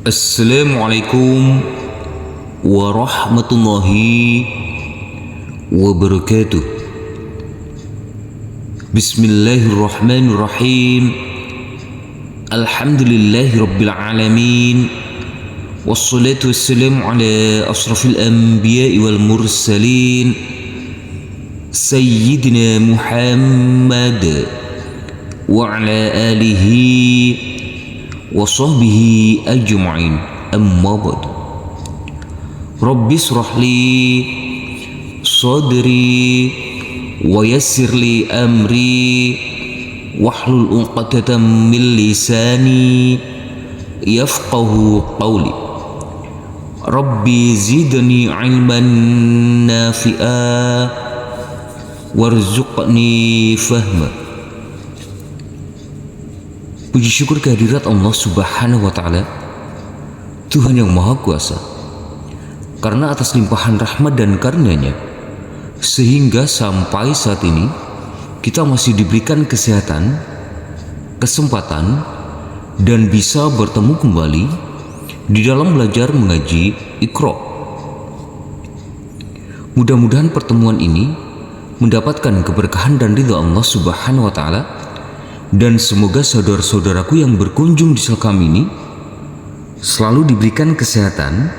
Assalamualaikum warahmatullahi wabarakatuh. Bismillahirrahmanirrahim. Alhamdulillahi rabbil alamin. Wassalatu wassalamu ala asrafil anbiya'i wal mursalin Sayyidina Muhammad wa ala alihi wa sahbihi ajma'in, amma ba'du. Rabbi shrah li sadri wa yassir li amri wahlul 'uqdatam min lisani yafqahu qawli. Rabbi zidni ilman nafi'a warzuqni fahma. Puji syukur kehadirat Allah Subhanahu wa Ta'ala, Tuhan yang Maha Kuasa, karena atas limpahan rahmat dan karunia-Nya sehingga sampai saat ini kita masih diberikan kesehatan, kesempatan, dan bisa bertemu kembali di dalam belajar mengaji Iqra. Mudah-mudahan pertemuan ini mendapatkan keberkahan dan ridha Allah Subhanahu wa Ta'ala, dan semoga saudara-saudaraku yang berkunjung di selkam ini selalu diberikan kesehatan,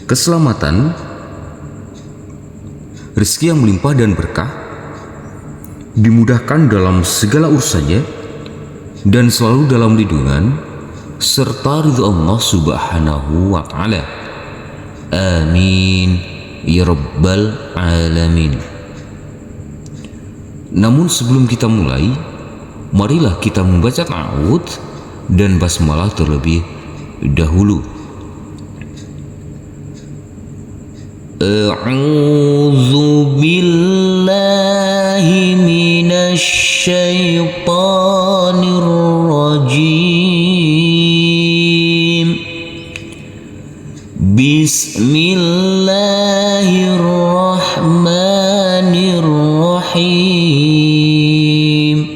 keselamatan, rezeki yang melimpah dan berkah, dimudahkan dalam segala urusannya, dan selalu dalam lindungan serta ridha Allah Subhanahu wa Ta'ala. Amin ya rabbal alamin. Namun sebelum kita mulai, marilah kita membaca ta'awudz dan basmalah terlebih dahulu. A'udzu billahi minasy syaithanir rajim. Bismillahirrahmanirrahim.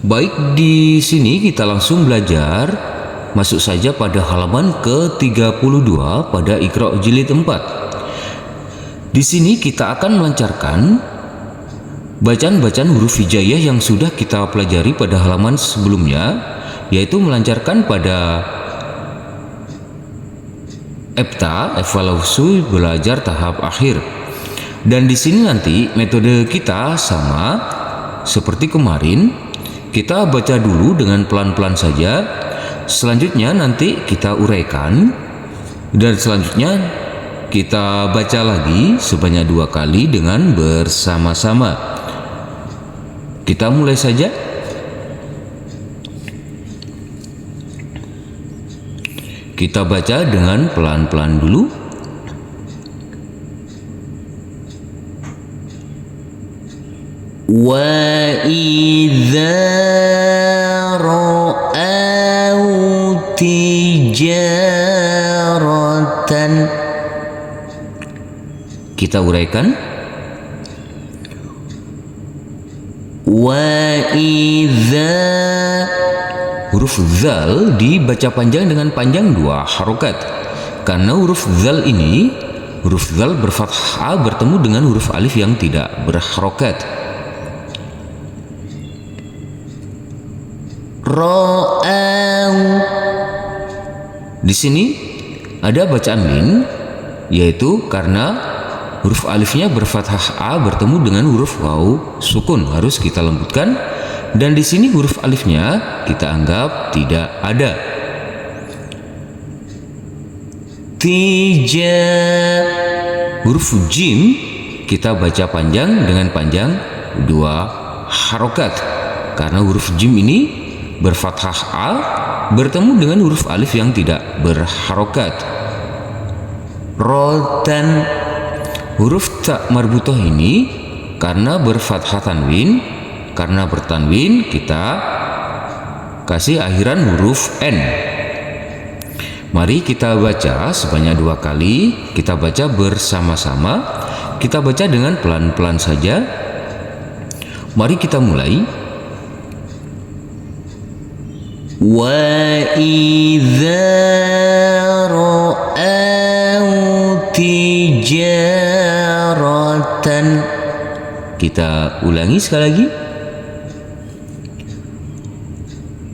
Baik, di sini kita langsung belajar. Masuk saja pada halaman ke-32 pada Iqra jilid 4. Di sini kita akan melancarkan bacaan-bacaan huruf hijaiyah yang sudah kita pelajari pada halaman sebelumnya, yaitu melancarkan pada EBTA, evaluasi belajar tahap akhir. Dan di sini nanti metode kita sama seperti kemarin. Kita baca dulu dengan pelan-pelan saja, selanjutnya nanti kita uraikan, dan selanjutnya kita baca lagi sebanyak 2 kali dengan bersama-sama. Kita mulai saja. Kita baca dengan pelan-pelan dulu. Wa idza ra'au tijaratan. Kita uraikan. Wa idza, huruf zal dibaca panjang dengan panjang 2 harokat, karena huruf zal ini, huruf zal berfathah bertemu dengan huruf alif yang tidak berharokat. Ra'au. Di sini ada bacaan min, yaitu karena huruf alifnya berfathah a bertemu dengan huruf waw sukun, harus kita lembutkan, dan di sini huruf alifnya kita anggap tidak ada. Tija, huruf jim kita baca panjang dengan panjang 2 harokat, karena huruf jim ini berfathah a bertemu dengan huruf alif yang tidak berharokat. Rotan, huruf ta marbutah ini karena berfathah tanwin, karena bertanwin kita kasih akhiran huruf n. Mari kita baca sebanyak 2 kali. Kita baca bersama-sama. Kita baca dengan pelan-pelan saja. Mari kita mulai. وَإِذَا رَأَوْا تِجَارَةً. Kita ulangi sekali lagi.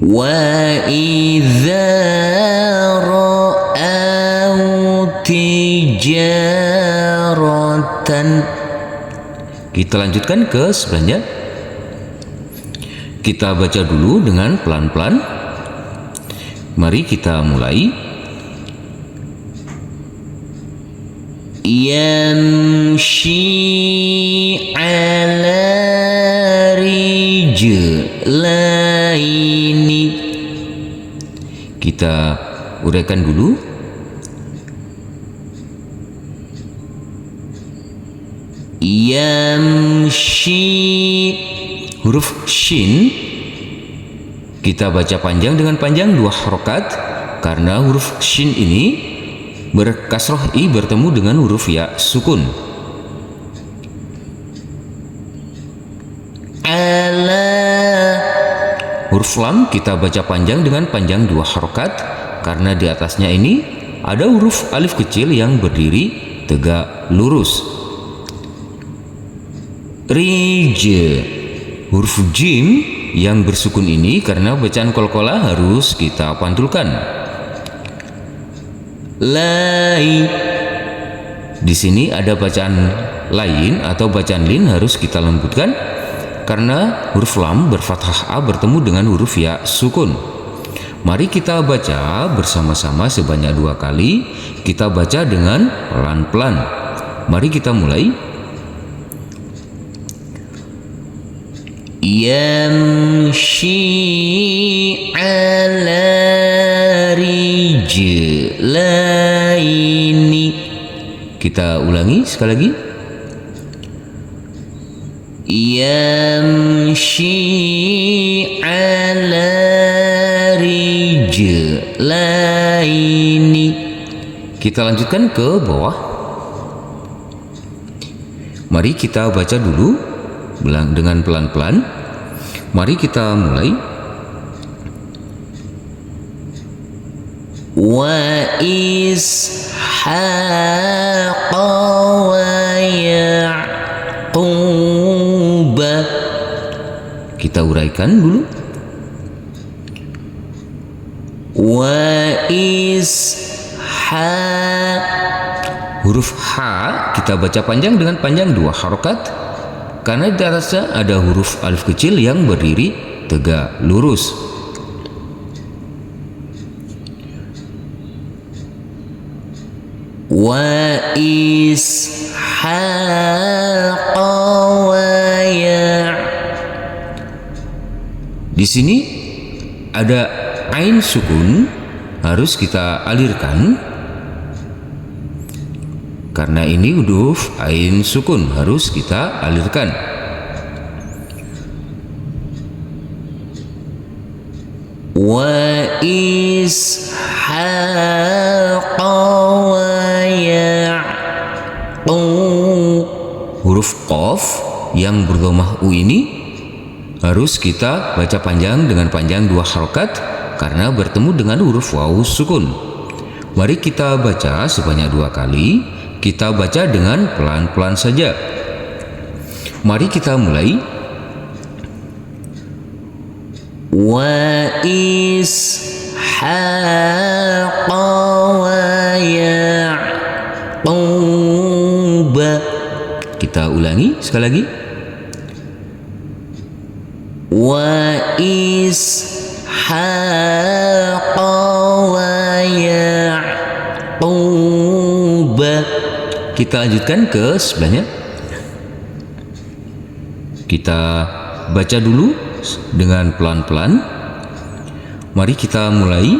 وَإِذَا رَأَوْا تِجَارَةً. Kita lanjutkan ke sebelahnya. Kita baca dulu dengan pelan-pelan. Mari kita mulai. Yamshi ala rijlaini. Kita uraikan dulu. Yamshi, huruf shin kita baca panjang dengan panjang 2 harokat karena huruf shin ini berkasroh i bertemu dengan huruf ya sukun. Ala, huruf lam kita baca panjang dengan panjang 2 harokat karena di atasnya ini ada huruf alif kecil yang berdiri tegak lurus. Rij, huruf jim yang bersukun ini karena bacaan qalqalah harus kita pantulkan. Lai, di sini ada bacaan lain atau bacaan lin harus kita lembutkan karena huruf lam berfathah a bertemu dengan huruf ya sukun. Mari kita baca bersama-sama sebanyak 2 kali. Kita baca dengan pelan-pelan. Mari kita mulai. Yamshi ala rijlaini. Kita ulangi sekali lagi. Yamshi ala rijlaini. Kita lanjutkan ke bawah. Mari kita baca dulu dengan pelan-pelan. Mari kita mulai. Wa ishaqa wa ya'qub. Kita uraikan dulu. Wa isha, huruf H kita baca panjang dengan panjang 2 harokat karena di atasnya ada huruf alif kecil yang berdiri tegak lurus. Wa ishaqa wa ya'. Di sini ada ain sukun harus kita alirkan karena ini huruf ain sukun harus kita alirkan. Wa ishaqa wa ya'qub, huruf qaf yang berdhamah u ini harus kita baca panjang dengan panjang 2 harokat karena bertemu dengan huruf waw sukun. Mari kita baca sebanyak 2 kali. Kita baca dengan pelan-pelan saja. Mari kita mulai. Wa ishaqa wa ya'qub. Kita ulangi sekali lagi. Wa ishaqa wa ya'qub. Kita lanjutkan ke sebelahnya. Kita baca dulu dengan pelan-pelan. Mari kita mulai.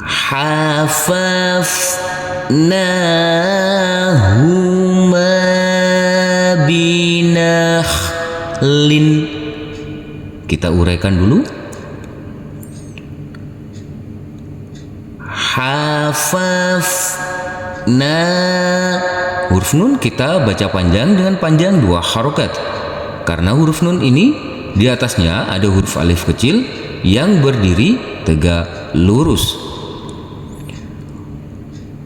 Hafafnahuma binakhlin. Kita uraikan dulu. Hafafna, huruf nun kita baca panjang dengan panjang 2 harokat karena huruf nun ini di atasnya ada huruf alif kecil yang berdiri tegak lurus.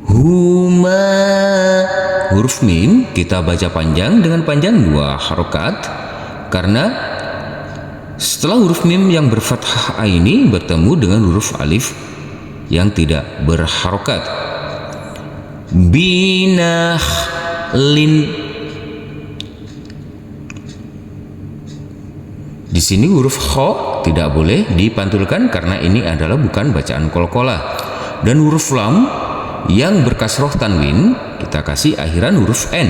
Huma. Huruf mim kita baca panjang dengan panjang 2 harokat karena setelah huruf mim yang berfathah ini bertemu dengan huruf alif yang tidak berharokat. Binakhlin. Di sini huruf kha tidak boleh dipantulkan karena ini adalah bukan bacaan qalqalah. Dan huruf lam yang berkasroh tanwin kita kasih akhiran huruf n.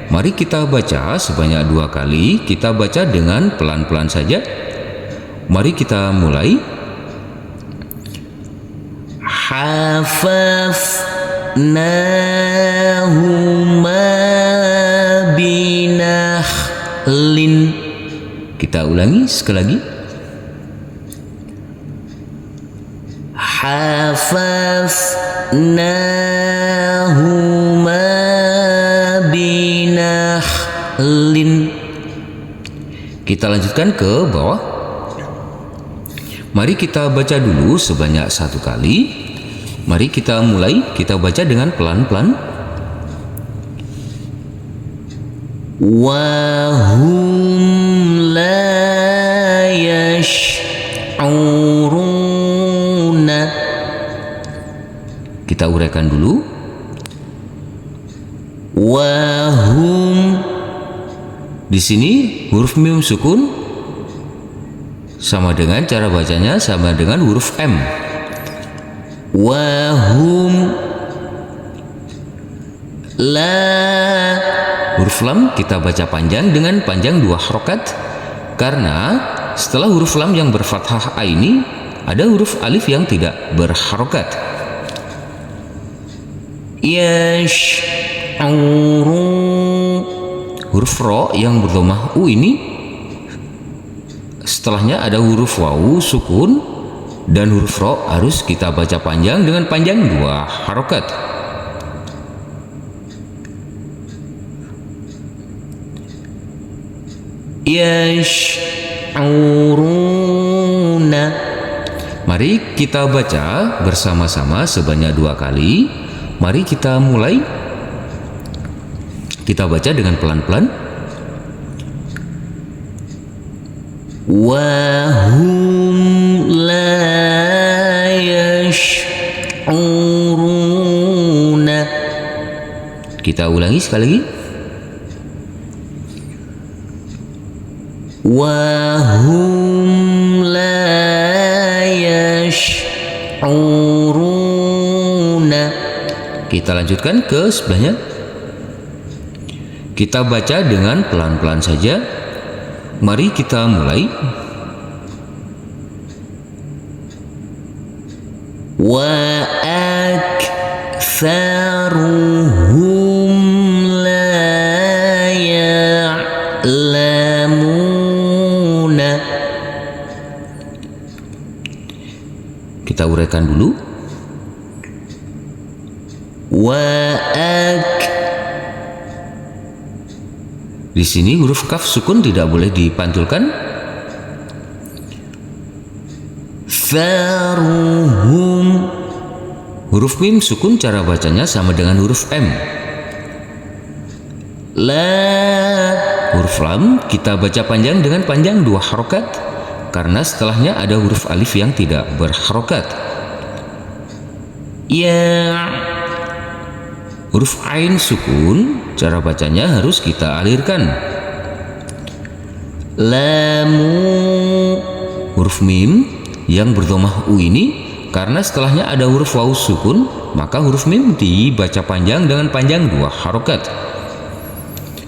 Mari kita baca sebanyak 2 kali. Kita baca dengan pelan-pelan saja. Mari kita mulai. Hafafnahuma binakhlin. Kita ulangi sekali lagi. Hafafnahuma binakhlin. Kita lanjutkan ke bawah. Mari kita baca dulu sebanyak 1 kali. Mari kita mulai. Kita baca dengan pelan-pelan. Wahum la yash'uruna. Kita uraikan dulu. Wahum. Di sini huruf mim sukun sama dengan cara bacanya sama dengan huruf M. Wahum la. Huruf lam kita baca panjang dengan panjang 2 harokat karena setelah huruf lam yang berfathah a ini ada huruf alif yang tidak berharokat. Yash'uru. Huruf ro yang berdhamah u ini setelahnya ada huruf wawu sukun dan huruf ro harus kita baca panjang dengan panjang 2 harokat. Yash'uruna. Mari kita baca bersama-sama sebanyak 2 kali. Mari kita mulai. Kita baca dengan pelan-pelan. Wahum la yash'uruna. Kita ulangi sekali lagi. Wahum la yash'uruna. Kita lanjutkan ke sebelahnya. Kita baca dengan pelan-pelan saja. Mari kita mulai. Wa aktsaruhum la ya'lamuna. Kita uraikan dulu. Di sini huruf kaf sukun tidak boleh dipantulkan. Faruhum. Huruf mim sukun cara bacanya sama dengan huruf M. La. Huruf lam kita baca panjang dengan panjang 2 harokat karena setelahnya ada huruf alif yang tidak berharokat. Ya. Huruf ain sukun cara bacanya harus kita alirkan. Lamu. Huruf mim yang berdhamah u ini karena setelahnya ada huruf wawu sukun maka huruf mim dibaca panjang dengan panjang 2 harokat.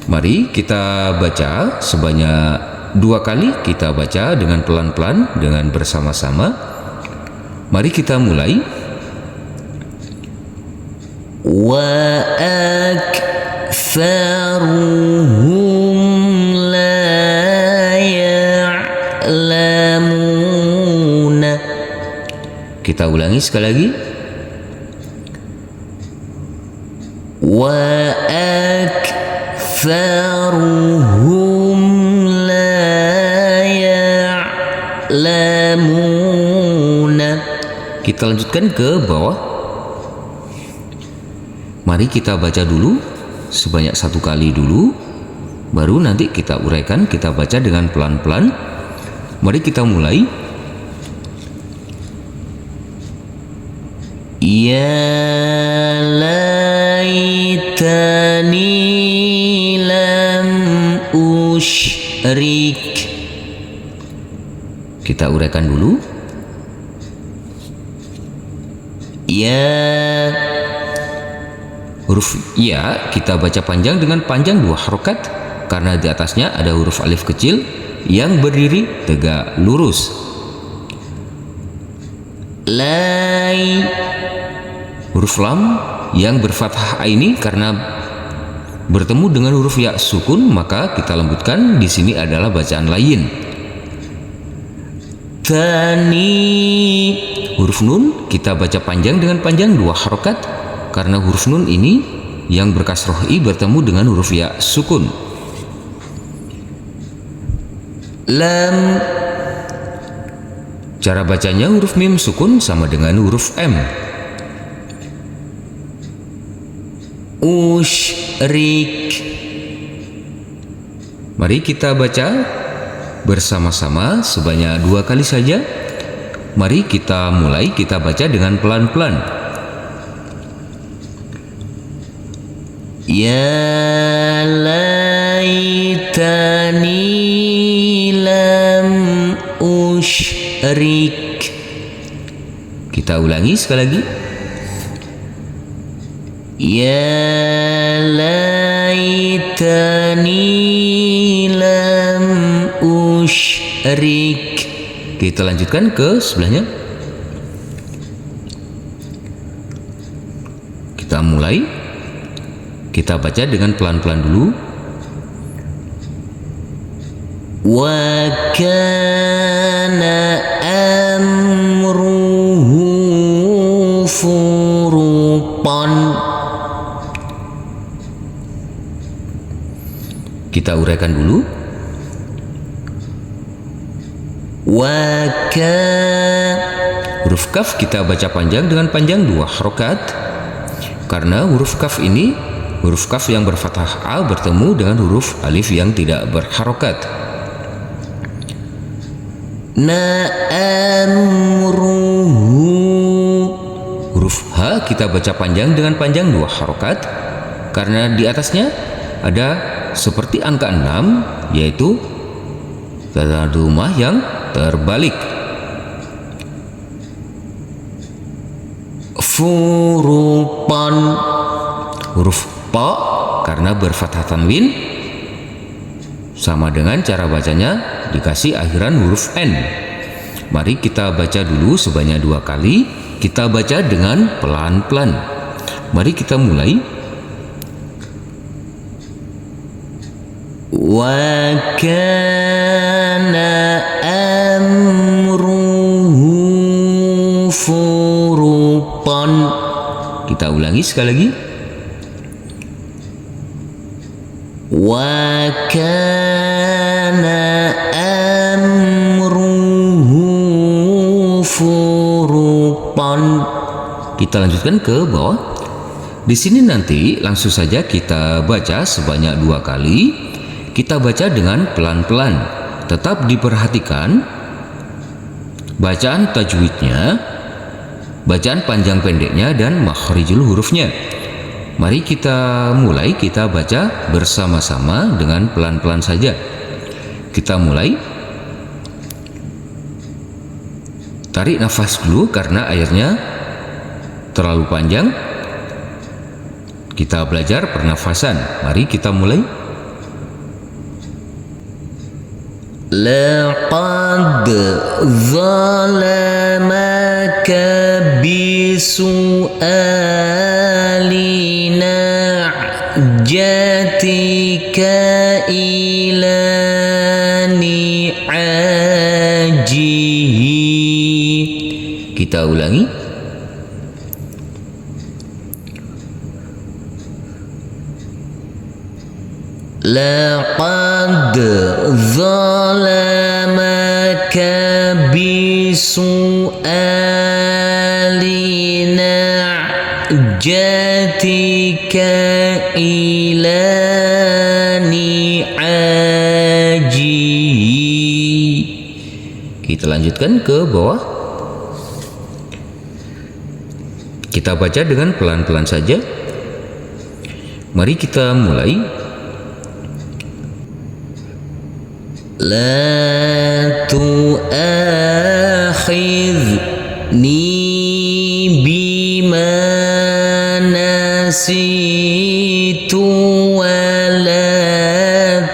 Mari kita baca sebanyak 2 kali. Kita baca dengan pelan-pelan dengan bersama-sama. Mari kita mulai. Wa aktsaruhum la ya'lamuna. Kita ulangi sekali lagi. Wa aktsaruhum la ya'lamuna. Kita lanjutkan ke bawah. Mari kita baca dulu sebanyak 1 kali dulu, baru nanti kita uraikan, kita baca dengan pelan-pelan. Mari kita mulai. Ya laitani lam usyrik. Kita uraikan dulu. Ya, huruf ya kita baca panjang dengan panjang 2 harokat karena di atasnya ada huruf alif kecil yang berdiri tegak lurus. lai, Huruf lam yang berfathah ini karena bertemu dengan huruf ya sukun, maka kita lembutkan. Di sini adalah bacaan lain. tani, Huruf nun kita baca panjang dengan panjang 2 harokat karena huruf nun ini yang berkasroh i bertemu dengan huruf ya sukun. lam, Cara bacanya huruf mim sukun sama dengan huruf m. usyrik. Mari kita baca bersama-sama sebanyak 2 kali saja. Mari kita mulai, kita baca dengan pelan-pelan. Ya laitani lam usyrik. Kita ulangi sekali lagi. Ya laitani lam usyrik. Kita lanjutkan ke sebelahnya. Kita mulai. Kita baca dengan pelan-pelan dulu. Wa kana amruhu furutan. Kita uraikan dulu. Huruf kaf kita baca panjang dengan panjang 2 harokat karena huruf kaf ini huruf kaf yang berfathah a bertemu dengan huruf alif yang tidak berharokat. Amruhu. Huruf h kita baca panjang dengan panjang 2 harokat karena di atasnya ada seperti angka 6, yaitu tanda rumah yang terbalik. Furutan. Huruf pa karena berfathah tanwin sama dengan cara bacanya dikasih akhiran huruf n. Mari kita baca dulu sebanyak 2 kali. Kita baca dengan pelan-pelan. Mari kita mulai. Wa kana amruhu furutan. Kita ulangi sekali lagi. Wa kana amruhu furutan. Kita lanjutkan ke bawah. Di sini nanti langsung saja kita baca sebanyak 2 kali. Kita baca dengan pelan-pelan. Tetap diperhatikan bacaan tajwidnya, bacaan panjang pendeknya, dan makhrijul hurufnya. Mari kita mulai, kita baca bersama-sama dengan pelan-pelan saja. Kita mulai. Tarik nafas dulu karena ayatnya terlalu panjang. Kita belajar pernafasan. Mari kita mulai. Laqad zalamaka bisu'ali na'jatika ila ni'ajihi. Kita ulangi. Laqad zalamaka بسؤال نعجتك إلى نعاجي. Kita lanjutkan ke bawah. Kita baca dengan pelan-pelan saja. Mari kita mulai. La tu'akhidhni bima nasitu wa la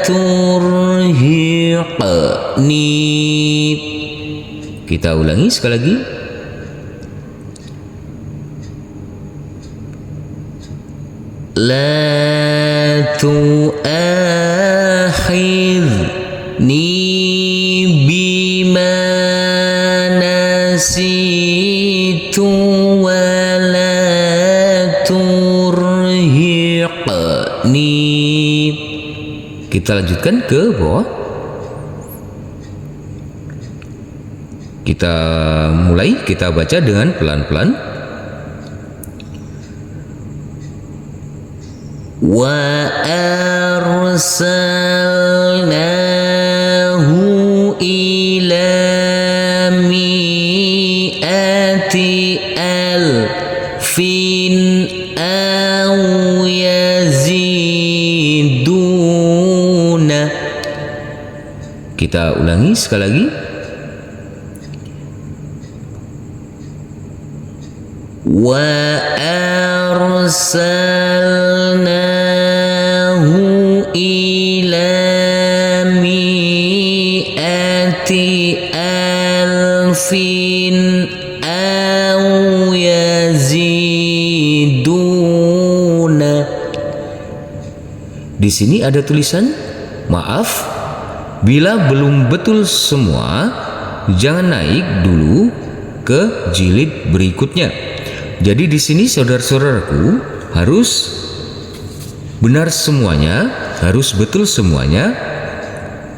turhiqni. Kita ulangi sekali lagi. La tu'akhidhni bima nasitu wa la turhiqni. Kita lanjutkan ke bawah. Kita mulai, kita baca dengan pelan-pelan. Wa arsalnahu ila mi'ati alfin aw yaziduna. Kita ulangi sekali lagi. Wa arsalnahu ila mi'ati alfin aw yaziduna. Di sini ada tulisan maaf, bila belum betul semua, jangan naik dulu ke jilid berikutnya. Jadi di sini saudara-saudaraku harus benar semuanya, harus betul semuanya,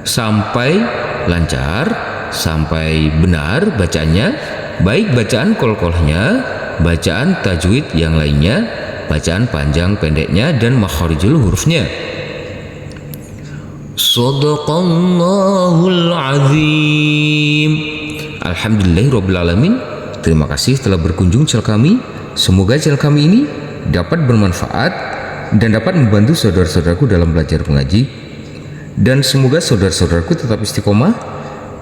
sampai lancar, sampai benar bacaannya, baik bacaan qolqolnya, bacaan tajwid yang lainnya, bacaan panjang pendeknya, dan makharijul hurufnya. Shadaqallahul azim. Alhamdulillahirabbil alamin. Terima kasih telah berkunjung channel kami. Semoga channel kami ini dapat bermanfaat dan dapat membantu saudara-saudaraku dalam belajar mengaji. Dan semoga saudara-saudaraku tetap istiqomah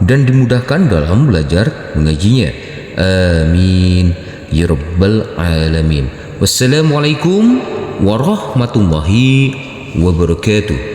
dan dimudahkan dalam belajar mengajinya. Amin ya rabbal alamin. Wassalamualaikum warahmatullahi wabarakatuh.